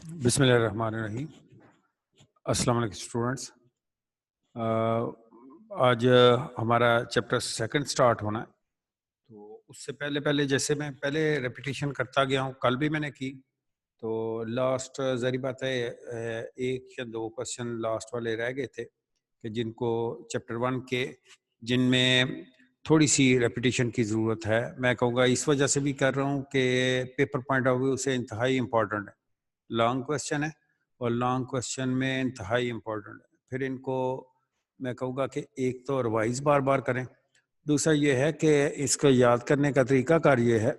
بسم اللہ الرحمن الرحیم۔ السلام علیکم اسٹوڈنٹس۔ آج ہمارا چیپٹر سیکنڈ سٹارٹ ہونا ہے، تو اس سے پہلے جیسے میں پہلے ریپیٹیشن کرتا گیا ہوں، کل بھی میں نے کی، تو لاسٹ ظاہری بات ہے ایک یا دو کوشچن لاسٹ والے رہ گئے تھے کہ جن کو چیپٹر ون کے جن میں تھوڑی سی ریپیٹیشن کی ضرورت ہے۔ میں کہوں گا اس وجہ سے بھی کر رہا ہوں کہ پیپر پوائنٹ آف ویو سے انتہائی امپورٹنٹ ہے، لانگ کوشچن ہے اور لانگ کوشچن میں انتہائی امپورٹنٹ ہے۔ پھر ان کو میں کہوں گا کہ ایک تو ریوائز بار بار کریں، دوسرا یہ ہے کہ اس کو یاد کرنے کا طریقہ کار یہ ہے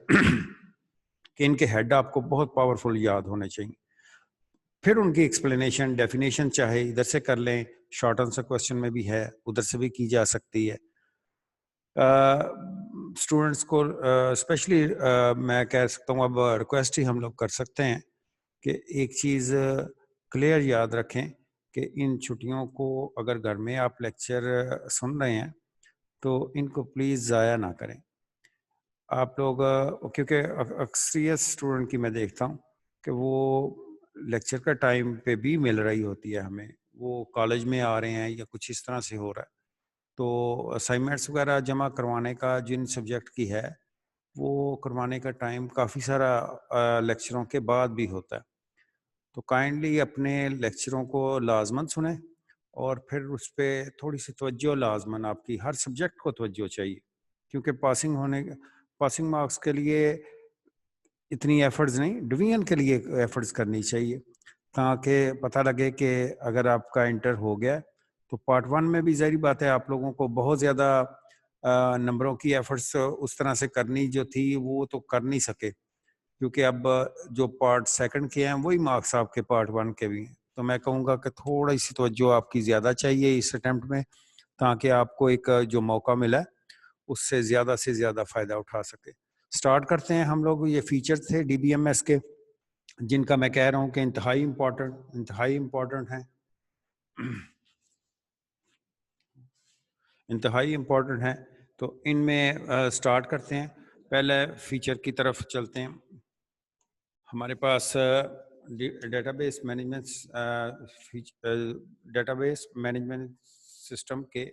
کہ ان کے ہیڈ آپ کو بہت پاورفل یاد ہونے چاہیے، پھر ان کی ایکسپلینیشن ڈیفینیشن چاہے ادھر سے کر لیں، شارٹ آنسر کوشچن میں بھی ہے، ادھر سے بھی کی جا سکتی ہے۔ اسٹوڈنٹس کو اسپیشلی میں کہہ سکتا ہوں اب ریکویسٹ ہی ہم لوگ کر سکتے ہیں کہ ایک چیز کلیئر یاد رکھیں کہ ان چھٹیوں کو اگر گھر میں آپ لیکچر سن رہے ہیں تو ان کو پلیز ضائع نہ کریں۔ آپ لوگ کیونکہ اکثریت اسٹوڈنٹ کی میں دیکھتا ہوں کہ وہ لیکچر کا ٹائم پہ بھی مل رہی ہوتی ہے ہمیں، وہ کالج میں آ رہے ہیں یا کچھ اس طرح سے ہو رہا ہے، تو اسائنمنٹس وغیرہ جمع کروانے کا جن سبجیکٹ کی ہے وہ کروانے کا ٹائم کافی سارا لیکچروں کے بعد بھی ہوتا ہے، تو کائنڈلی اپنے لیکچروں کو لازماً سنیں اور پھر اس پہ تھوڑی سی توجہ لازماً، آپ کی ہر سبجیکٹ کو توجہ چاہیے، کیونکہ پاسنگ مارکس کے لیے اتنی ایفرٹس نہیں، ڈویژن کے لیے ایفرٹس کرنی چاہیے تاکہ پتہ لگے کہ اگر آپ کا انٹر ہو گیا تو پارٹ ون میں بھی ظاہری بات ہے آپ لوگوں کو بہت زیادہ نمبروں کی ایفرٹس اس طرح سے کرنی جو تھی وہ تو کر نہیں سکے، کیونکہ اب جو پارٹ سیکنڈ کے ہیں وہی مارکس آپ کے پارٹ ون کے بھی ہیں، تو میں کہوں گا کہ تھوڑی سی توجہ آپ کی زیادہ چاہیے اس اٹیمپٹ میں تاکہ آپ کو ایک جو موقع ملا اس سے زیادہ فائدہ اٹھا سکے۔ سٹارٹ کرتے ہیں ہم لوگ، یہ فیچر تھے ڈی بی ایم ایس کے جن کا میں کہہ رہا ہوں کہ انتہائی امپورٹنٹ ہیں، انتہائی امپورٹنٹ ہیں، تو ان میں سٹارٹ کرتے ہیں۔ پہلے فیچر کی طرف چلتے ہیں۔ ہمارے پاس ڈیٹا بیس مینجمنٹ سسٹم کے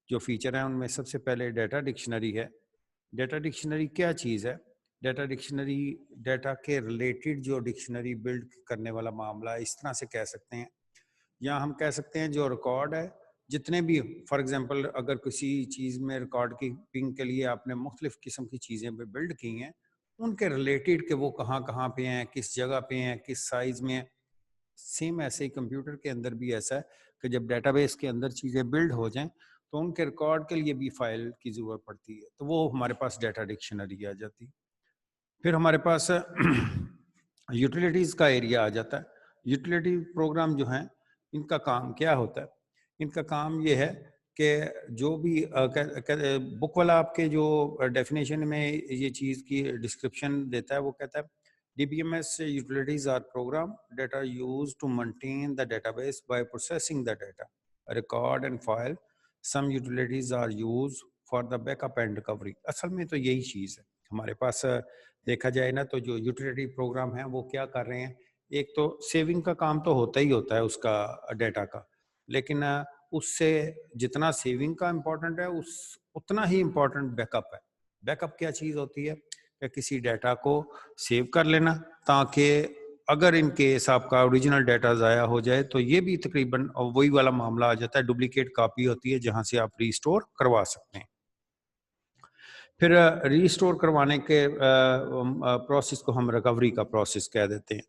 جو فیچر ہیں ان میں سب سے پہلے ڈیٹا ڈکشنری ہے۔ ڈیٹا ڈکشنری کیا چیز ہے؟ ڈیٹا ڈکشنری ڈیٹا کے ریلیٹڈ جو ڈکشنری بلڈ کرنے والا معاملہ ہے، اس طرح سے کہہ سکتے ہیں، یا ہم کہہ سکتے ہیں جو ریکارڈ ہے جتنے بھی، فار ایگزامپل اگر کسی چیز میں ریکارڈ کیپنگ کے لیے آپ نے مختلف قسم کی چیزیں پہ بلڈ کی ہیں، ان کے ریلیٹڈ کہ وہ کہاں پہ ہیں، کس جگہ پہ ہیں، کس سائز میں ہیں، سیم ایسے ہی کمپیوٹر کے اندر بھی ایسا ہے کہ جب ڈیٹا بیس کے اندر چیزیں بلڈ ہو جائیں تو ان کے ریکارڈ کے لیے بھی فائل کی ضرورت پڑتی ہے، تو وہ ہمارے پاس ڈیٹا ڈکشنری آ جاتی ہے۔ پھر ہمارے پاس یوٹیلیٹیز کا ایریا آ جاتا ہے۔ یوٹیلیٹی پروگرام جو ہیں ان کا کام کیا ہوتا ہے؟ ان کا کام یہ ہے کہ جو بھی بک والا آپ کے جو ڈیفینیشن میں یہ چیز کی ڈسکرپشن دیتا ہے وہ کہتا ہے D B M S utilities are program data use to maintain the database by processing the data record and file some utilities are use for the backup and recovery. اصل میں تو یہی چیز ہے ہمارے پاس، دیکھا جائے نا تو جو یوٹیلیٹی پروگرام ہیں وہ کیا کر رہے ہیں، ایک تو سیونگ کا کام تو ہوتا ہی ہوتا ہے اس کا ڈیٹا کا، لیکن اس سے جتنا سیونگ کا امپورٹنٹ ہے اتنا ہی امپورٹنٹ بیک اپ ہے۔ بیک اپ کیا چیز ہوتی ہے کہ کسی ڈیٹا کو سیو کر لینا تاکہ اگر ان کیس آپ کا اوریجنل ڈیٹا ضائع ہو جائے تو یہ بھی تقریباً وہی والا معاملہ آ جاتا ہے، ڈپلیکیٹ کاپی ہوتی ہے جہاں سے آپ ریسٹور کروا سکتے ہیں۔ پھر ریسٹور کروانے کے پروسیس کو ہم ریکوری کا پروسیس کہہ دیتے ہیں۔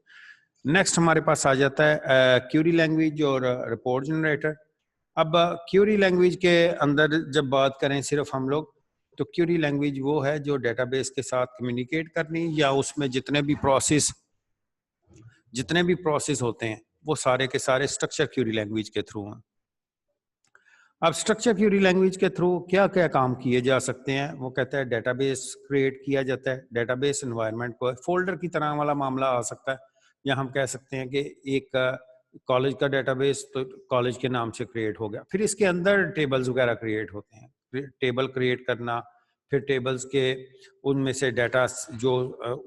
نیکسٹ ہمارے پاس آ جاتا ہے کیوری لینگویج اور رپورٹ جنریٹر۔ اب کیوری لینگویج کے اندر جب بات کریں صرف ہم لوگ، تو کیوری لینگویج وہ ہے جو ڈیٹا بیس کے ساتھ کمیونیکیٹ کرنی یا اس میں جتنے بھی پروسیس ہوتے ہیں وہ سارے کے سارے اسٹرکچر کیوری لینگویج کے تھرو ہیں۔ اب اسٹرکچر کیوری لینگویج کے تھرو کیا کیا کام کیے جا سکتے ہیں؟ وہ کہتا ہے ڈیٹا بیس کریٹ کیا جاتا ہے، ڈیٹا بیس انوائرمنٹ کو فولڈر کی طرح والا معاملہ آ سکتا ہے، یا ہم کہہ سکتے ہیں کہ ایک کالج کا ڈیٹا بیس تو کالج کے نام سے کریٹ ہو گیا، پھر اس کے اندر ٹیبلز وغیرہ کریٹ ہوتے ہیں، ٹیبل کریٹ کرنا، پھر ٹیبلز کے ان میں سے ڈیٹا جو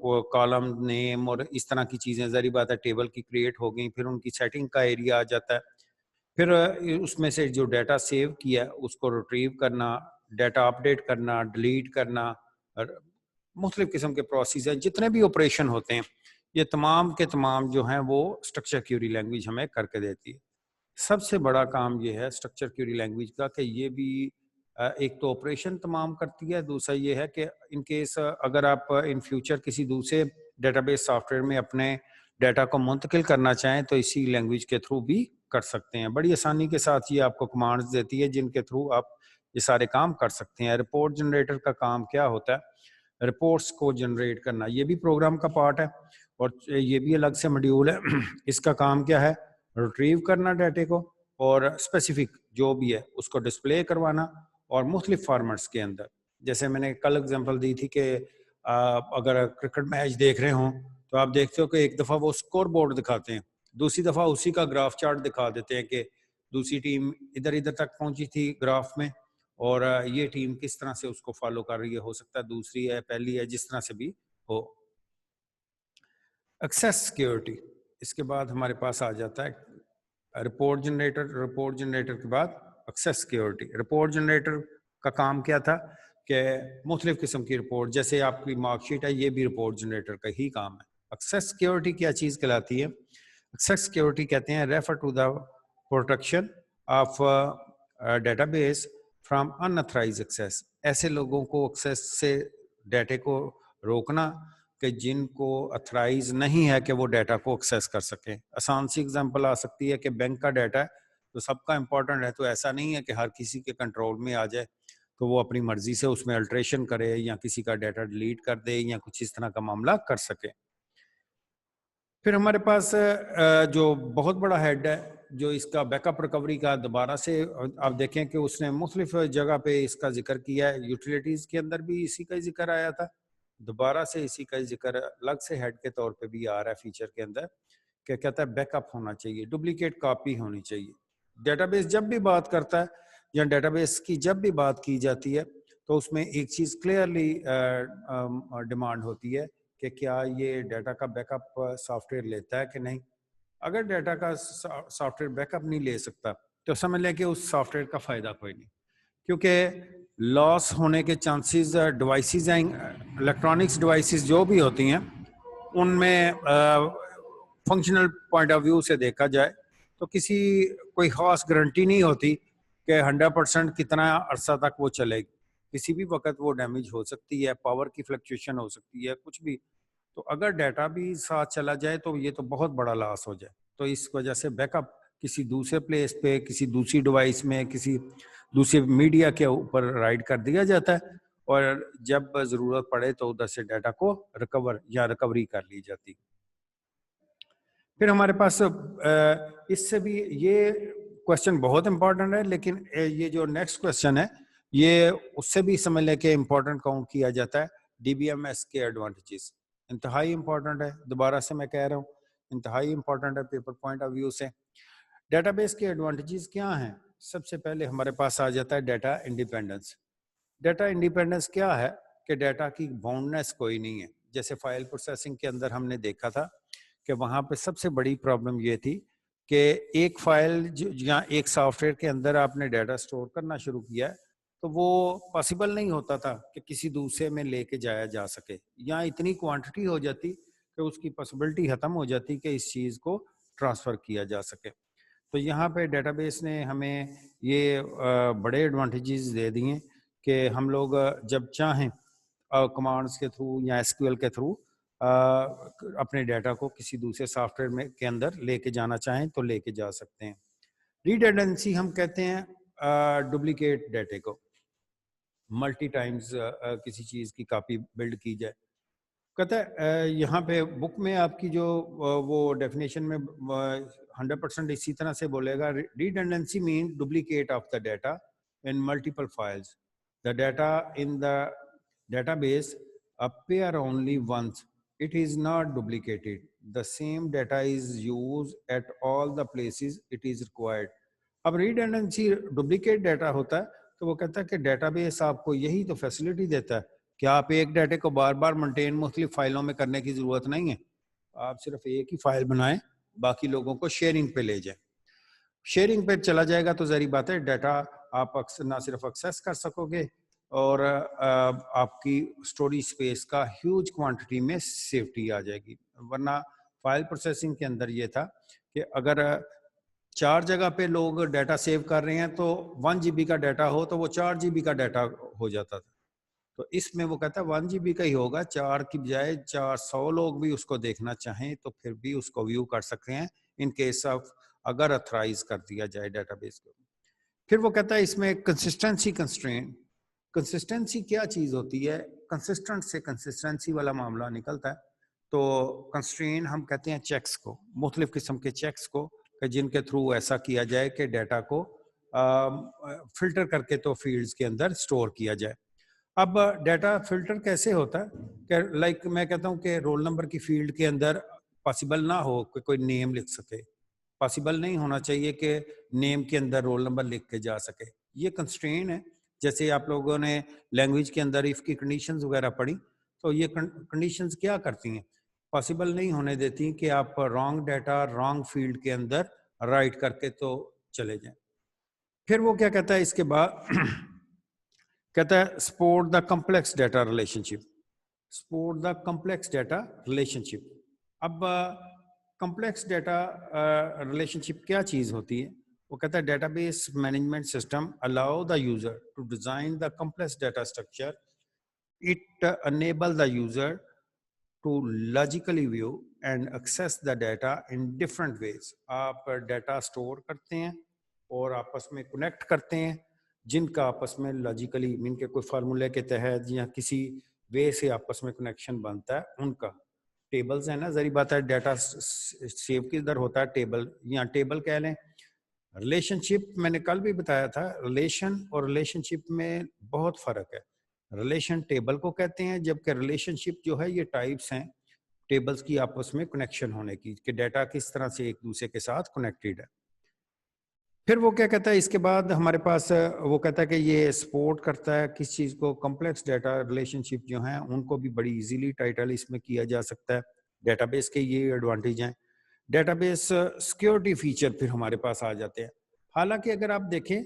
وہ کالم نیم اور اس طرح کی چیزیں ظاہری بات ہے ٹیبل کی کریٹ ہو گئیں، پھر ان کی سیٹنگ کا ایریا آ جاتا ہے، پھر اس میں سے جو ڈیٹا سیو کیا اس کو ریٹریو کرنا، ڈیٹا اپڈیٹ کرنا، ڈیلیٹ کرنا، مختلف قسم کے پروسیس ہیں، جتنے بھی آپریشن ہوتے ہیں یہ تمام کے تمام جو ہیں وہ اسٹرکچر کیوری لینگویج ہمیں کر کے دیتی ہے۔ سب سے بڑا کام یہ ہے اسٹرکچر کیوری لینگویج کا کہ یہ بھی ایک تو آپریشن تمام کرتی ہے، دوسرا یہ ہے کہ ان کیس اگر آپ ان فیوچر کسی دوسرے ڈیٹا بیس سافٹ ویئر میں اپنے ڈیٹا کو منتقل کرنا چاہیں تو اسی لینگویج کے تھرو بھی کر سکتے ہیں۔ بڑی آسانی کے ساتھ یہ آپ کو کمانڈز دیتی ہے جن کے تھرو آپ یہ سارے کام کر سکتے ہیں۔ رپورٹ جنریٹر کا کام کیا ہوتا ہے؟ رپورٹس کو جنریٹ کرنا، یہ بھی پروگرام کا پارٹ ہے اور یہ بھی الگ سے ماڈیول ہے۔ اس کا کام کیا ہے؟ ریٹریو کرنا ڈیٹے کو اور اسپیسیفک جو بھی ہے اس کو ڈسپلے کروانا اور مختلف فارمیٹس کے اندر۔ جیسے میں نے کل اگزامپل دی تھی کہ اگر کرکٹ میچ دیکھ رہے ہوں تو آپ دیکھتے ہو کہ ایک دفعہ وہ اسکور بورڈ دکھاتے ہیں، دوسری دفعہ اسی کا گراف چارٹ دکھا دیتے ہیں کہ دوسری ٹیم ادھر ادھر تک پہنچی تھی گراف میں اور یہ ٹیم کس طرح سے اس کو فالو کر رہی ہے، ہو سکتا ہے دوسری ہے پہلی ہے، جس طرح سے بھی ہو۔ ایکسیس سیکیورٹی، اس کے بعد ہمارے پاس آ جاتا ہے رپورٹ جنریٹر۔ رپورٹ جنریٹر کے بعد ایکسیس سیکیورٹی۔ رپورٹ جنریٹر کا کام کیا تھا کہ مختلف قسم کی رپورٹ، جیسے آپ کی مارک شیٹ ہے یہ بھی رپورٹ جنریٹر کا ہی کام ہے۔ ایکسیس سیکیورٹی کیا چیز کہلاتی ہے؟ ایکسیس سیکیورٹی کہتے ہیں refer to the protection of database from unauthorized access, ایسے لوگوں کو ایکسیس سے ڈیٹے کو روکنا کہ جن کو اتھرائز نہیں ہے کہ وہ ڈیٹا کو ایکسیس کر سکیں۔ آسان سی اگزامپل آ سکتی ہے کہ بینک کا ڈیٹا ہے تو سب کا امپورٹنٹ ہے، تو ایسا نہیں ہے کہ ہر کسی کے کنٹرول میں آ جائے تو وہ اپنی مرضی سے اس میں الٹریشن کرے یا کسی کا ڈیٹا ڈیلیٹ کر دے یا کچھ اس طرح کا معاملہ کر سکے۔ پھر ہمارے پاس جو بہت بڑا ہیڈ ہے جو اس کا بیک اپ ریکوری کا، دوبارہ سے آپ دیکھیں کہ اس نے مختلف جگہ پہ اس کا ذکر کیا ہے، یوٹیلیٹیز کے اندر بھی اسی کا ذکر آیا تھا، دوبارہ سے اسی کا ذکر الگ سے ہیڈ کے طور پہ بھی آ رہا ہے فیچر کے اندر کہ کہتا ہے بیک اپ ہونا چاہیے، ڈپلیکیٹ کاپی ہونی چاہیے۔ ڈیٹا بیس جب بھی بات کرتا ہے یا ڈیٹا بیس کی جب بھی بات کی جاتی ہے تو اس میں ایک چیز کلیئرلی ڈیمانڈ ہوتی ہے کہ کیا یہ ڈیٹا کا بیک اپ سافٹ ویئر لیتا ہے کہ نہیں۔ اگر ڈیٹا کا سافٹ ویئر بیک اپ نہیں لے سکتا تو سمجھ لیں کہ اس سافٹ ویئر کا فائدہ کوئی نہیں، کیونکہ لاس ہونے کے چانسز ڈیوائسیز ہیں، الیکٹرانکس ڈیوائسیز جو بھی ہوتی ہیں ان میں فنکشنل پوائنٹ آف ویو سے دیکھا جائے تو کسی کوئی خاص گارنٹی نہیں ہوتی کہ 100% کتنا عرصہ تک وہ چلے گی، کسی بھی وقت وہ ڈیمیج ہو سکتی ہے، پاور کی فلکچویشن ہو سکتی ہے، کچھ بھی۔ تو اگر ڈیٹا بھی ساتھ چلا جائے تو یہ تو بہت بڑا لاس ہو جائے، تو اس وجہ سے بیک اپ کسی دوسرے پلیس پہ، کسی دوسری ڈیوائس میں، کسی دوسرے میڈیا کے اوپر رائڈ کر دیا جاتا ہے اور جب ضرورت پڑے تو ادھر سے ڈیٹا کو ریکور یا ریکوری کر لی جاتی۔ پھر ہمارے پاس اس سے بھی یہ کوشچن بہت امپورٹنٹ ہے، لیکن یہ جو نیکسٹ کوشچن ہے یہ اس سے بھی سمجھ لیں کہ امپورٹنٹ کاؤنٹ کیا جاتا ہے۔ ڈی بی ایم ایس کے ایڈوانٹیجز انتہائی امپورٹنٹ ہے، دوبارہ سے میں کہہ رہا ہوں انتہائی امپورٹنٹ ہے پیپر پوائنٹ آف ویو سے۔ ڈیٹا بیس کے ایڈوانٹیجز کیا ہیں؟ سب سے پہلے ہمارے پاس آ جاتا ہے ڈیٹا انڈیپینڈنس۔ ڈیٹا انڈیپینڈنس کیا ہے کہ ڈیٹا کی باؤنڈنس کوئی نہیں ہے۔ جیسے فائل پروسیسنگ کے اندر ہم نے دیکھا تھا کہ وہاں پہ سب سے بڑی پرابلم یہ تھی کہ ایک فائل یا ایک سافٹ ویئر کے اندر آپ نے ڈیٹا سٹور کرنا شروع کیا ہے تو وہ پاسبل نہیں ہوتا تھا کہ کسی دوسرے میں لے کے جایا جا سکے، یا اتنی کوانٹٹی ہو جاتی کہ اس کی پاسبلٹی ختم ہو جاتی کہ اس چیز کو ٹرانسفر کیا جا سکے۔ تو یہاں پہ ڈیٹا بیس نے ہمیں یہ بڑے ایڈوانٹیجز دے دیے کہ ہم لوگ جب چاہیں کمانڈس کے تھرو یا ایس کیو ایل کے تھرو اپنے ڈیٹا کو کسی دوسرے سافٹ ویئر میں کے اندر لے کے جانا چاہیں تو لے کے جا سکتے ہیں۔ ریڈنڈنسی ہم کہتے ہیں ڈپلیکیٹ ڈیٹے کو، ملٹی ٹائمز کسی چیز کی کاپی بلڈ کی جائے۔ کہتا ہے یہاں پہ بک میں آپ کی جو وہ ڈیفینیشن میں 100% اسی طرح سے بولے گا، redundancy mean duplicate of the data in multiple files, the data in the database appear only once, it is not duplicated, the same data is used at all the places it is required۔ اب redundancy duplicate data ہوتا ہے تو وہ کہتا ہے کہ data base آپ کو یہی تو فیسلٹی دیتا ہے کہ آپ ایک ڈیٹے کو بار بار مینٹین مختلف فائلوں میں کرنے کی ضرورت نہیں ہے. آپ صرف ایک ہی فائل بنائیں, باقی لوگوں کو شیئرنگ پہ لے جائیں. شیئرنگ پہ چلا جائے گا تو ظاہری بات ہے ڈیٹا آپ نہ صرف ایکسیس کر سکو گے اور آپ کی اسٹوریج اسپیس کا ہیوج کوانٹٹی میں سیفٹی آ جائے گی. ورنہ فائل پروسیسنگ کے اندر یہ تھا کہ اگر 4 جگہ پہ لوگ ڈیٹا سیو کر رہے ہیں تو 1 GB کا ڈیٹا ہو تو وہ 4 GB کا ڈیٹا ہو جاتا تھا. تو اس میں وہ کہتا ہے 1 GB کا ہی ہوگا, 4 کی بجائے 400 لوگ بھی اس کو دیکھنا چاہیں تو پھر بھی اس کو ویو کر سکتے ہیں ان کیس آف اگر اتھرائز کر دیا جائے ڈیٹا بیس کو. پھر وہ کہتا ہے اس میں کنسسٹنسی کنسٹرین. کنسسٹنسی کیا چیز ہوتی ہے؟ کنسسٹنٹ سے کنسسٹنسی والا معاملہ نکلتا ہے. تو کنسٹرین ہم کہتے ہیں چیکس کو, مختلف قسم کے چیکس کو کہ جن کے تھرو ایسا کیا جائے کہ ڈیٹا کو فلٹر کر کے تو فیلڈز کے اندر سٹور کیا جائے. اب ڈیٹا فلٹر کیسے ہوتا ہے کہ لائک میں کہتا ہوں کہ رول نمبر کی فیلڈ کے اندر پاسبل نہ ہو کہ کوئی نیم لکھ سکے, پاسبل نہیں ہونا چاہیے کہ نیم کے اندر رول نمبر لکھ کے جا سکے. یہ کنسٹرین ہے. جیسے آپ لوگوں نے لینگویج کے اندر اف کی کنڈیشنز وغیرہ پڑھی تو یہ کنڈیشنز کیا کرتی ہیں؟ پاسبل نہیں ہونے دیتی کہ آپ رانگ ڈیٹا رانگ فیلڈ کے اندر رائٹ کر کے تو چلے جائیں. پھر وہ کیا کہتا ہے اس کے بعد کہتا ہے support the complex data relationship. Support the complex data relationship. اب کمپلیکس ڈیٹا ریلیشن شپ کیا چیز ہوتی ہے؟ وہ کہتا ہے database management system allow the user to design the complex data structure. It enable the user to logically view and access the data in different ways. آپ data store کرتے ہیں اور آپس میں کنیکٹ کرتے ہیں جن کا آپس میں لاجیکلی مین کے کوئی فارمولے کے تحت یا کسی وے سے آپس میں کنیکشن بنتا ہے. ان کا ٹیبلز ہیں نا, ذری بات ہے ڈیٹا سیو کدھر ہوتا ہے ٹیبل یا ٹیبل کہہ لیں. ریلیشن شپ میں نے کل بھی بتایا تھا, ریلیشن اور ریلیشن شپ میں بہت فرق ہے. ریلیشن ٹیبل کو کہتے ہیں جبکہ ریلیشن شپ جو ہے یہ ٹائپس ہیں ٹیبلز کی آپس میں کنیکشن ہونے کی کہ ڈیٹا کس طرح سے ایک دوسرے کے ساتھ کنیکٹڈ ہے. پھر وہ کیا کہتا ہے اس کے بعد ہمارے پاس وہ کہتا ہے کہ یہ سپورٹ کرتا ہے کس چیز کو؟ کمپلیکس ڈیٹا ریلیشن شپ جو ہیں ان کو بھی بڑی ایزیلی ٹائٹل اس میں کیا جا سکتا ہے. ڈیٹا بیس کے یہ ایڈوانٹیج ہیں. ڈیٹا بیس سیکیورٹی فیچر پھر ہمارے پاس آ جاتے ہیں. حالانکہ اگر آپ دیکھیں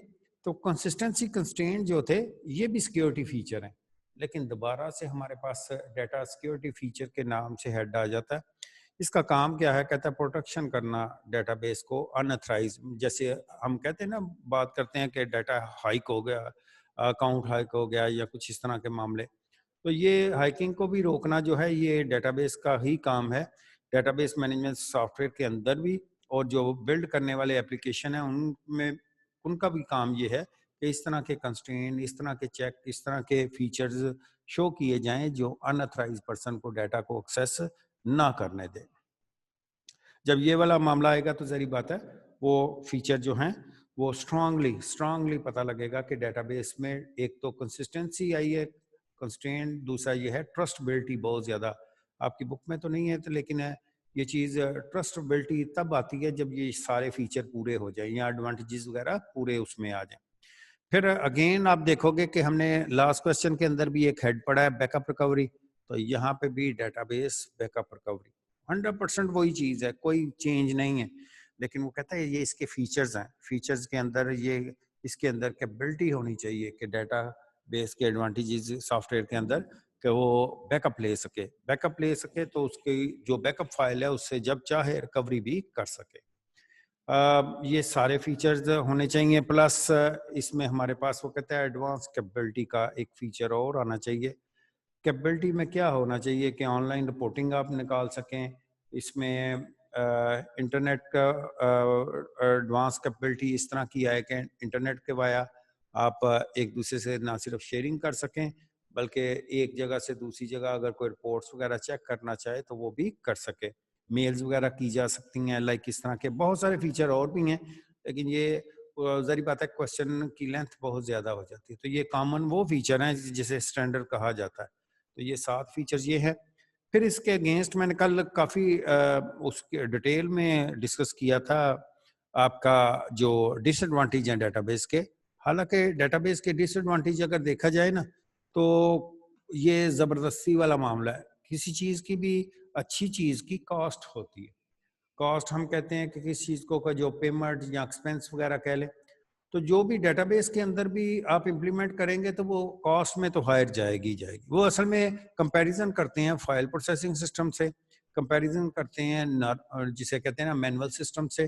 تو کنسسٹنسی کنسٹرینٹ جو تھے یہ بھی سیکیورٹی فیچر ہیں, لیکن دوبارہ سے ہمارے پاس ڈیٹا سیکیورٹی فیچر کے نام سے ہیڈ آ جاتا ہے. اس کا کام کیا ہے؟ کہتا ہے پروٹیکشن کرنا ڈیٹا بیس کو ان اتھرائز. جیسے ہم کہتے ہیں نا, بات کرتے ہیں کہ ڈیٹا ہائیک ہو گیا, اکاؤنٹ ہائیک ہو گیا یا کچھ اس طرح کے معاملے, تو یہ ہائیکنگ کو بھی روکنا جو ہے یہ ڈیٹا بیس کا ہی کام ہے. Database management soft where کے اندر بھی اور جو بلڈ کرنے والے اپلیکیشن ہیں ان میں ان کا بھی کام یہ ہے کہ اس طرح کے کنسٹرین, اس طرح کے چیک, اس طرح کے فیچرز شو کیے جائیں جو ان اتھرائز پرسن کو ڈیٹا کو ایکسیس نہ کرنے دیں. جب یہ والا معاملہ آئے گا تو ظاہری بات ہے وہ فیچر جو ہیں وہ اسٹرانگلی پتہ لگے گا کہ ڈیٹا بیس میں ایک تو کنسسٹنسی آئی ہے کنسٹرینٹ, دوسرا یہ ہے ٹرسٹیبلٹی بہت زیادہ. آپ کی بک میں تو نہیں ہے تو لیکن یہ چیز ٹرسٹیبلٹی تب آتی ہے جب یہ سارے فیچر پورے ہو جائیں یا ایڈوانٹیجز وغیرہ پورے اس میں آ جائیں. پھر اگین آپ دیکھو گے کہ ہم نے لاسٹ کوسچن کے اندر بھی ایک ہیڈ پڑھا ہے بیک اپ ریکوری. تو یہاں پہ بھی data base back up recovery 100% وہی چیز ہے, کوئی چینج نہیں ہے. لیکن وہ کہتا ہے یہ اس کے فیچرز ہیں, فیچرز کے اندر یہ اس کے اندر کیپبلٹی ہونی چاہیے کہ ڈیٹا بیس کے ایڈوانٹیجز سافٹ ویئر کے اندر کہ وہ بیک اپ لے سکے. بیک اپ لے سکے تو اس کی جو بیک اپ فائل ہے اس سے جب چاہے ریکوری بھی کر سکے. یہ سارے فیچرز ہونے چاہیے. پلس اس میں ہمارے پاس وہ کہتا ہے ایڈوانس کیپبلٹی کا ایک فیچر اور آنا چاہیے. کیپبلٹی میں کیا ہونا چاہیے کہ آن لائن رپورٹنگ آپ نکال سکیں. اس میں انٹرنیٹ کا ایڈوانس کیپبلٹی اس طرح کی ہے کہ انٹرنیٹ کے وایا آپ ایک دوسرے سے نہ صرف شیئرنگ کر سکیں بلکہ ایک جگہ سے دوسری جگہ اگر کوئی رپورٹس وغیرہ چیک کرنا چاہے تو وہ بھی کر سکے. میلز وغیرہ کی جا سکتی ہیں, لائک اس طرح کے بہت سارے فیچر اور بھی ہیں. لیکن یہ ظاہری بات ہے کوشچن کی لینتھ بہت زیادہ ہو جاتی ہے, تو یہ کامن وہ فیچر ہیں جسے اسٹینڈرڈ کہا جاتا ہے. تو یہ 7 فیچرز یہ ہے. پھر اس کے اگینسٹ میں نے کل کافی اس کے ڈیٹیل میں ڈسکس کیا تھا آپ کا جو ڈس ایڈوانٹیج ہیں ڈیٹا بیس کے, حالانکہ ڈیٹابیس کے ڈس ایڈوانٹیج اگر دیکھا جائے نا تو یہ زبردستی والا معاملہ ہے. کسی چیز کی بھی اچھی چیز کی کاسٹ ہوتی ہے. کاسٹ ہم کہتے ہیں کہ کسی چیز کو جو پیمنٹ یا ایکسپینس وغیرہ کہہ لیں, تو جو بھی ڈیٹا بیس کے اندر بھی آپ امپلیمنٹ کریں گے تو وہ کاسٹ میں تو ہائر جائے گی. وہ اصل میں کمپیریزن کرتے ہیں فائل پروسیسنگ سسٹم سے, کمپیریزن کرتے ہیں جسے کہتے ہیں نا مینول سسٹم سے.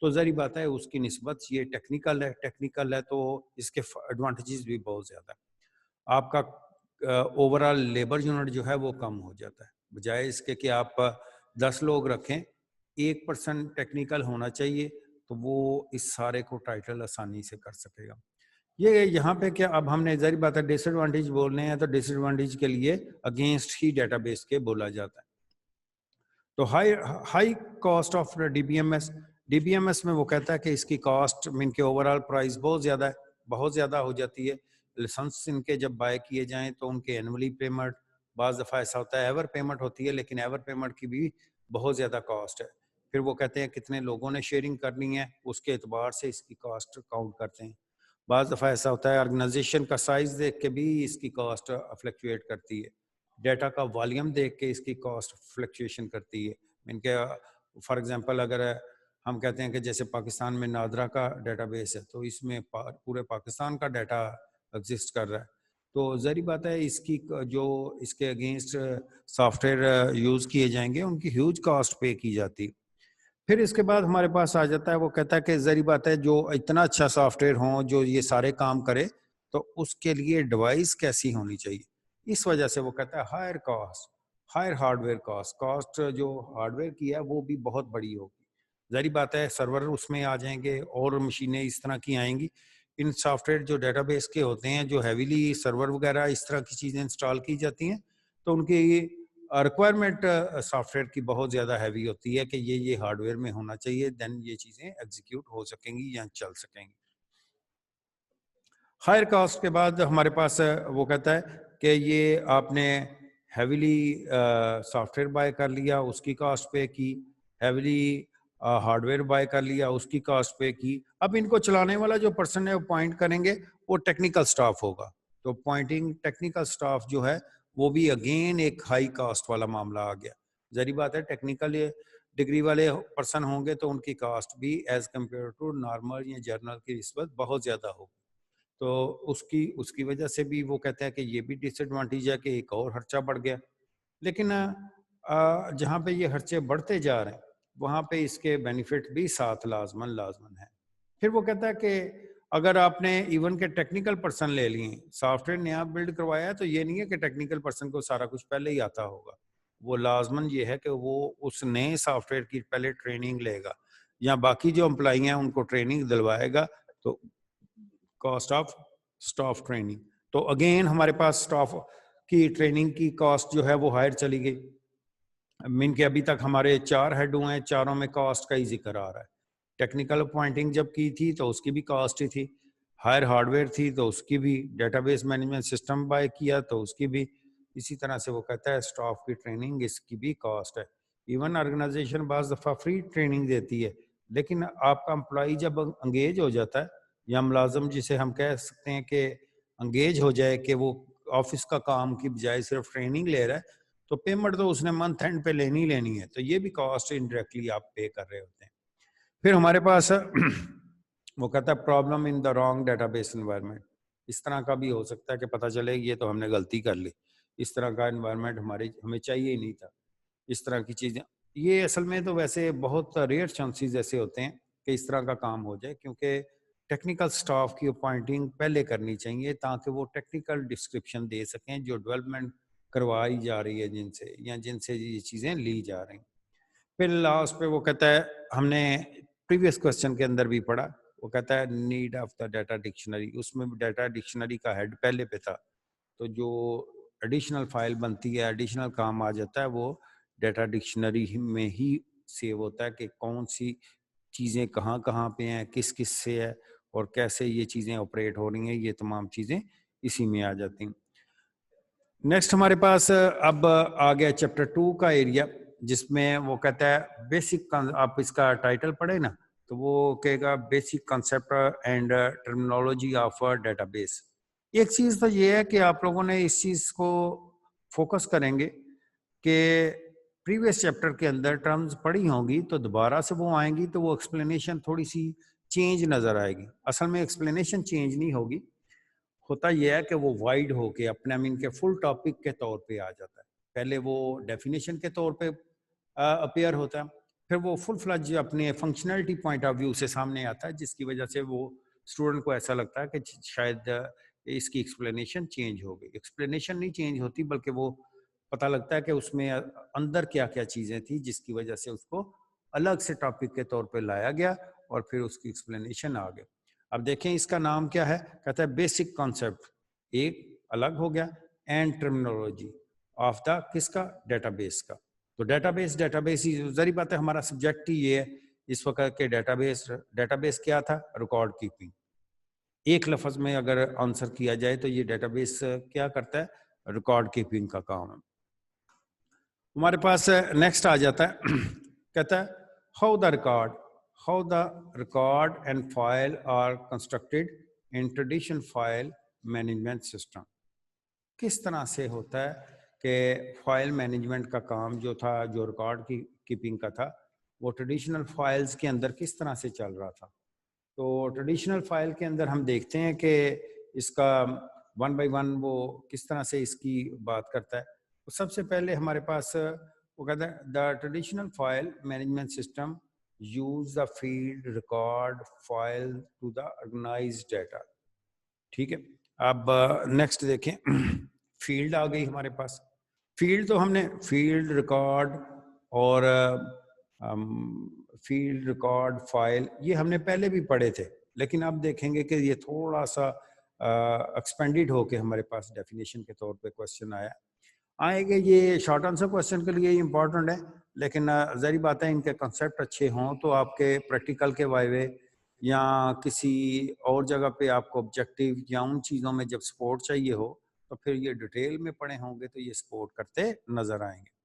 تو ظاہری بات ہے اس کی نسبت یہ ٹیکنیکل ہے تو اس کے ایڈوانٹیجز بھی بہت زیادہ ہے. آپ کا اوور آل لیبر یونٹ جو ہے وہ کم ہو جاتا ہے, بجائے اس کے کہ آپ 10 لوگ رکھیں 1% ٹیکنیکل ہونا چاہیے تو وہ اس سارے کو ٹائٹل آسانی سے کر سکے گا. یہ یہاں پہ کیا اب ہم نے ظاہر بات ہے ڈس ایڈوانٹیج بول رہے ہیں تو ڈس ایڈوانٹیج کے لیے اگینسٹ ہی ڈیٹا بیس کے بولا جاتا ہے. تو high cost of D B M S, D B M S میں وہ کہتا ہے کہ اس کی کاسٹ ان کے اوور آل پرائز بہت زیادہ ہے, بہت زیادہ ہو جاتی ہے. لائسنس ان کے جب بائی کیے جائیں تو ان کے اینولی پیمنٹ, بعض دفعہ ایسا ہوتا ہے ایور پیمنٹ ہوتی ہے لیکن ایور پیمنٹ کی بھی بہت زیادہ کاسٹ ہے. پھر وہ کہتے ہیں کتنے لوگوں نے شیئرنگ کرنی ہے اس کے اعتبار سے اس کی کاسٹ کاؤنٹ کرتے ہیں. بعض دفعہ ایسا ہوتا ہے آرگنائزیشن کا سائز دیکھ کے بھی اس کی کاسٹ فلکچویٹ کرتی ہے, ڈیٹا کا والیوم دیکھ کے اس کی کاسٹ فلکچویشن کرتی ہے. ان کے فار ایگزامپل اگر ہم کہتے ہیں کہ جیسے پاکستان میں نادرا کا ڈیٹا بیس ہے تو اس میں پورے پاکستان کا ڈیٹا ایگزسٹ کر رہا ہے, تو ظاہری بات ہے اس کی جو اس کے اگینسٹ سافٹ ویئر یوز کیے جائیں گے ان کی ہیوج کاسٹ پے کی جاتی. پھر اس کے بعد ہمارے پاس آ جاتا ہے وہ کہتا ہے کہ ظاہری بات ہے جو اتنا اچھا سافٹ ویئر ہوں جو یہ سارے کام کرے تو اس کے لیے ڈیوائس کیسی ہونی چاہیے. اس وجہ سے وہ کہتا ہے higher cost, higher hardware cost جو ہارڈ ویئر کی ہے وہ بھی بہت بڑی ہوگی. ظاہری بات ہے سرور اس میں آ جائیں گے اور مشینیں اس طرح کی آئیں گی. ان سافٹ ویئر جو ڈیٹا بیس کے ہوتے ہیں جو ہیویلی سرور وغیرہ اس طرح کی چیزیں انسٹال کی جاتی ہیں تو ان کی ریکوائرمنٹ سافٹ ویئر کی بہت زیادہ ہیوی ہوتی ہے کہ یہ ہارڈ ویئر میں ہونا چاہیے, دین یہ چیزیں ایگزیکیوٹ ہو سکیں گی یا چل سکیں گی. ہائر کاسٹ کے بعد ہمارے پاس وہ کہتا ہے کہ یہ آپ نے ہیویلی سافٹ ویئر بائی کر لیا اس کی کاسٹ پے کی, ہیویلی ہارڈ ویئر بائی کر لیا اس کی کاسٹ پے کی. اب ان کو چلانے والا جو پرسن ہے وہ پوائنٹ کریں گے وہ ٹیکنیکل سٹاف ہوگا, تو پوائنٹنگ ٹیکنیکل سٹاف جو ہے وہ بھی اگین ایک ہائی کاسٹ والا معاملہ آ گیا. ظاہری بات ہے ٹیکنیکل ڈگری والے پرسن ہوں گے تو ان کی کاسٹ بھی ایز کمپیئر ٹو نارمل یا جرنل کی نسبت بہت زیادہ ہوگی. تو اس کی وجہ سے بھی وہ کہتا ہے کہ یہ بھی ڈس ایڈوانٹیج ہے کہ ایک اور خرچہ بڑھ گیا. لیکن جہاں پہ یہ خرچے بڑھتے جا رہے ہیں وہاں پہ اس کے بینیفٹ بھی ساتھ لازمن ہے. پھر وہ کہتا ہے کہ اگر آپ نے ایون کے ٹیکنیکل پرسن لے لیے, سافٹ ویئر نیا بلڈ کروایا ہے تو یہ نہیں ہے کہ ٹیکنیکل پرسن کو سارا کچھ پہلے ہی آتا ہوگا. وہ لازمن یہ ہے کہ وہ اس نئے سافٹ ویئر کی پہلے ٹریننگ لے گا یا باقی جو امپلائی ہیں ان کو ٹریننگ دلوائے گا. تو کاسٹ آف اسٹاف ٹریننگ, تو اگین ہمارے پاس اسٹاف کی ٹریننگ کی کاسٹ جو ہے وہ ہائر چلی گئی. من کے ابھی تک ہمارے 4 ہیڈ ہوئے ہیں, چاروں میں کاسٹ کا ہی ذکر آ رہا ہے. ٹیکنیکل اپوائنٹنگ جب کی تھی تو اس کی بھی کاسٹ ہی تھی, ہائر ہارڈ ویئر تھی تو اس کی بھی, data base management system by کیا تو اس کی بھی. اسی طرح سے وہ کہتا ہے اسٹاف کی ٹریننگ اس کی بھی کاسٹ ہے. ایون آرگنائزیشن بعض دفعہ فری ٹریننگ دیتی ہے لیکن آپ کا امپلائی جب انگیج ہو جاتا ہے یا ملازم جسے ہم کہہ سکتے ہیں کہ انگیج ہو جائے کہ وہ آفس کا کام کی بجائے صرف ٹریننگ لے رہا ہے تو پیمنٹ تو اس نے منتھ اینڈ پہ لینی ہے, تو یہ بھی کاسٹ انڈائریکٹلی آپ پے کر رہے ہوتے ہیں. پھر ہمارے پاس وہ کہتا ہے problem in the wrong database environment. اس طرح کا بھی ہو سکتا ہے کہ پتہ چلے یہ تو ہم نے غلطی کر لی, اس طرح کا انوائرمنٹ ہمیں چاہیے ہی نہیں تھا. اس طرح کی چیزیں یہ اصل میں تو ویسے بہت ریئر چانسز ایسے ہوتے ہیں کہ اس طرح کا کام ہو جائے, کیونکہ ٹیکنیکل سٹاف کی اپوائنٹنگ پہلے کرنی چاہیے تاکہ وہ ٹیکنیکل ڈسکرپشن دے سکیں جو ڈیولپمنٹ کروائی جا رہی ہے جن سے یہ چیزیں لی جا رہی ہیں. پھر لاسٹ پہ وہ کہتا ہے ہم نے پریویس کوسچن کے اندر بھی پڑھا, وہ کہتا ہے need of the data dictionary. اس میں ڈیٹا ڈکشنری کا ہیڈ پہلے پہ تھا, تو جو ایڈیشنل فائل بنتی ہے ایڈیشنل کام آ جاتا ہے وہ ڈیٹا ڈکشنری میں ہی سیو ہوتا ہے کہ کون سی چیزیں کہاں پہ ہیں, کس سے ہے اور کیسے یہ چیزیں آپریٹ ہو رہی ہیں, یہ تمام چیزیں اسی میں آ جاتی ہیں. نیکسٹ ہمارے پاس اب آ گیا چیپٹر 2 کا ایریا جس میں وہ کہتا ہے بیسک, آپ اس کا ٹائٹل پڑھے نا تو وہ کہے گا basic concept and terminology of database. ایک چیز تو یہ ہے کہ آپ لوگوں نے اس چیز کو فوکس کریں گے کہ پریویس چیپٹر کے اندر ٹرمز پڑھی ہوں گی تو دوبارہ سے وہ آئیں گی تو وہ ایکسپلینیشن تھوڑی سی چینج نظر آئے گی. اصل میں ایکسپلینیشن چینج نہیں ہوگی, ہوتا یہ ہے کہ وہ وائڈ ہو کے اپنے مین کے فل ٹاپک کے طور پہ آ جاتا ہے. پہلے وہ ڈیفینیشن کے طور پہ اپیئر ہوتا ہے, پھر وہ فل فلج اپنے فنکشنلٹی پوائنٹ آف ویو سے سامنے آتا ہے, جس کی وجہ سے وہ اسٹوڈنٹ کو ایسا لگتا ہے کہ شاید اس کی ایکسپلینیشن چینج ہو گئی. ایکسپلینیشن نہیں چینج ہوتی, بلکہ وہ پتہ لگتا ہے کہ اس میں اندر کیا کیا چیزیں تھیں جس کی وجہ سے اس کو الگ سے ٹاپک کے طور پہ لایا گیا اور پھر اس کی ایکسپلینیشن آ گئی. اب دیکھیں اس کا نام کیا ہے, کہتا ہے بیسک کانسیپٹ, ایک الگ ہو گیا, اینڈ ٹرمنالوجی آف دا کس کا, ڈیٹا بیس کا. تو ڈیٹا بیس ظاہر بات ہے ہمارا سبجیکٹ ہی یہ ہے اس وقت کہ ڈیٹا بیس کیا تھا, ریکارڈ کیپنگ. ایک لفظ میں اگر آنسر کیا جائے تو یہ ڈیٹا بیس کیا کرتا ہے, ریکارڈ کیپنگ کا کام ہے. ہمارے پاس نیکسٹ آ جاتا ہے, کہتا ہے how the record and file are constructed in traditional file management system. کس طرح سے ہوتا ہے کہ فائل مینجمنٹ کا کام جو تھا, جو ریکارڈ کی کیپنگ کا تھا, وہ ٹریڈیشنل فائلز کے اندر کس طرح سے چل رہا تھا. تو ٹریڈیشنل فائل کے اندر ہم دیکھتے ہیں کہ اس کا ون بائی ون وہ کس طرح سے اس کی بات کرتا ہے. تو سب سے پہلے ہمارے پاس وہ کہتا ہے the traditional file management system use the field record file to the organize data. ٹھیک ہے, اب نیکسٹ دیکھیں, فیلڈ آ گئی ہمارے پاس. فیلڈ تو ہم نے فیلڈ ریکارڈ اور فیلڈ ریکارڈ فائل یہ ہم نے پہلے بھی پڑھے تھے, لیکن اب دیکھیں گے کہ یہ تھوڑا سا ایکسپینڈیڈ ہو کے ہمارے پاس ڈیفینیشن کے طور پہ کوشچن آئے گے. یہ شارٹ آنسر کوشچن کے لیے امپورٹنٹ ہے, لیکن ظاہر بات ہے ان کے کنسیپٹ اچھے ہوں تو آپ کے پریکٹیکل کے وائوے یا کسی اور جگہ پہ آپ کو آبجیکٹیو یا ان چیزوں میں جب سپورٹ چاہیے ہو تو پھر یہ ڈیٹیل میں پڑھے ہوں گے تو یہ سپورٹ کرتے نظر آئیں گے.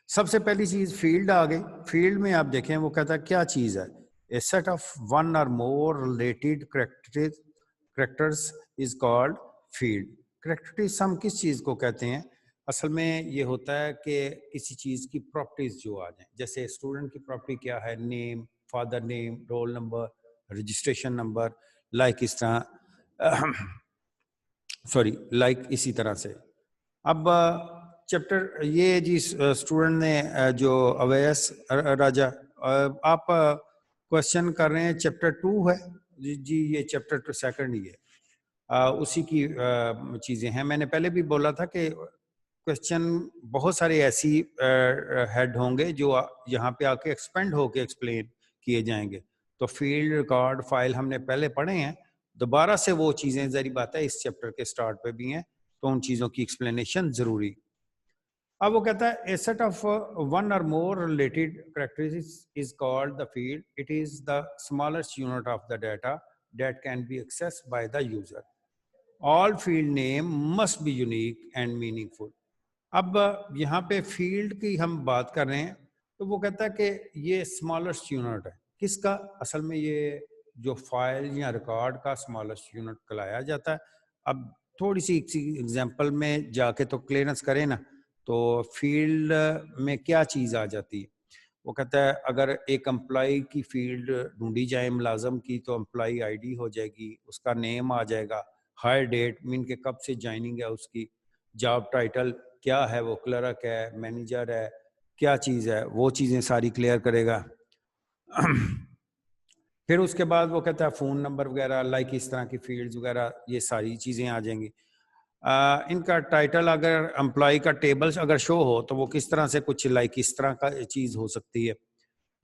سب سے پہلی چیز فیلڈ آ گئی. فیلڈ میں آپ دیکھیں وہ کہتا ہے کیا چیز ہے, a set of one or more related characters is called field. کریکٹرزم کس چیز کو کہتے ہیں, اصل میں یہ ہوتا ہے کہ کسی چیز کی پراپرٹیز جو آ جائیں, جیسے اسٹوڈنٹ کی پراپرٹی کیا ہے, name, father name, roll number, registration number, like اس طرح لائک اسی طرح سے. اب چیپٹر یہ جی اسٹوڈنٹ نے جو اویس راجا آپ کوشچن کر رہے ہیں چیپٹر 2 ہے جی, یہ چیپٹر 2 ہی ہے, اسی کی چیزیں ہیں. میں نے پہلے بھی بولا تھا کہ کوشچن بہت سارے ایسی ہیڈ ہوں گے جو یہاں پہ آ کے ایکسپینڈ ہو کے ایکسپلین کیے جائیں گے. تو فیلڈ ریکارڈ فائل ہم نے پہلے پڑھے ہیں, دوبارہ سے وہ چیزیں ظاہر بات ہے اس چیپٹر کے سٹارٹ پہ بھی ہیں تو ان چیزوں کی ایکسپلینیشن ضروری. اب وہ کہتا ہے a set of one or more related characters is called the field. It is the smallest unit of the data that can be accessed by the user. All field name must be unique and meaningful. اب یہاں پہ field کی ہم بات کر رہے ہیں تو وہ کہتا ہے کہ یہ اسمالسٹ یونٹ ہے. کس کا, اصل میں یہ جو فائل یا ریکارڈ کا اسمالسٹ یونٹ کہلایا جاتا ہے. اب تھوڑی سی ایگزامپل میں جا کے تو کلیئرنس کریں نا, تو فیلڈ میں کیا چیز آ جاتی ہے. وہ کہتا ہے اگر ایک امپلائی کی فیلڈ ڈھونڈی جائے ملازم کی تو امپلائی آئی ڈی ہو جائے گی, اس کا نیم آ جائے گا, ہائر ڈیٹ مین کے کب سے جوائننگ ہے اس کی, جاب ٹائٹل کیا ہے, وہ کلرک ہے, مینیجر ہے, کیا چیز ہے, وہ چیزیں ساری کلیئر کرے گا. پھر اس کے بعد وہ کہتا ہے فون نمبر وغیرہ, لائک اس طرح کی فیلڈز وغیرہ, یہ ساری چیزیں آ جائیں گی. ان کا ٹائٹل اگر امپلائی کا ٹیبلز اگر شو ہو تو وہ کس طرح سے کچھ لائک اس طرح کا چیز ہو سکتی ہے.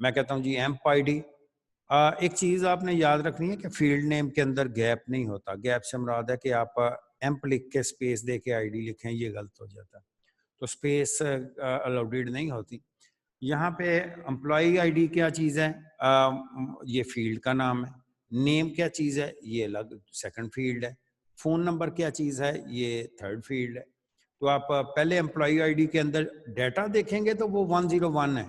میں کہتا ہوں جی ایمپ آئی ڈی. ایک چیز آپ نے یاد رکھنی ہے کہ فیلڈ نیم کے اندر گیپ نہیں ہوتا. گیپ سے مراد ہے کہ آپ ایمپ لکھ کے اسپیس دے کے آئی ڈی لکھیں, یہ غلط ہو جاتا ہے. تو اسپیس الاؤڈیڈ نہیں ہوتی. یہاں پہ امپلائی آئی ڈی کیا چیز ہے, یہ فیلڈ کا نام ہے. نیم کیا چیز ہے, یہ الگ سیکنڈ فیلڈ ہے. فون نمبر کیا چیز ہے, یہ تھرڈ فیلڈ ہے. تو آپ پہلے امپلائی آئی ڈی کے اندر ڈیٹا دیکھیں گے تو وہ 101 ہے,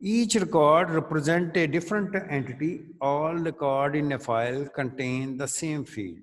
Each record represent a different entity. All record in a file contain the same field.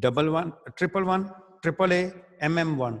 11 111 111 MM1,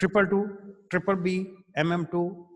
222 BBB MM2,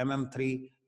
MM3,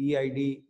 EID,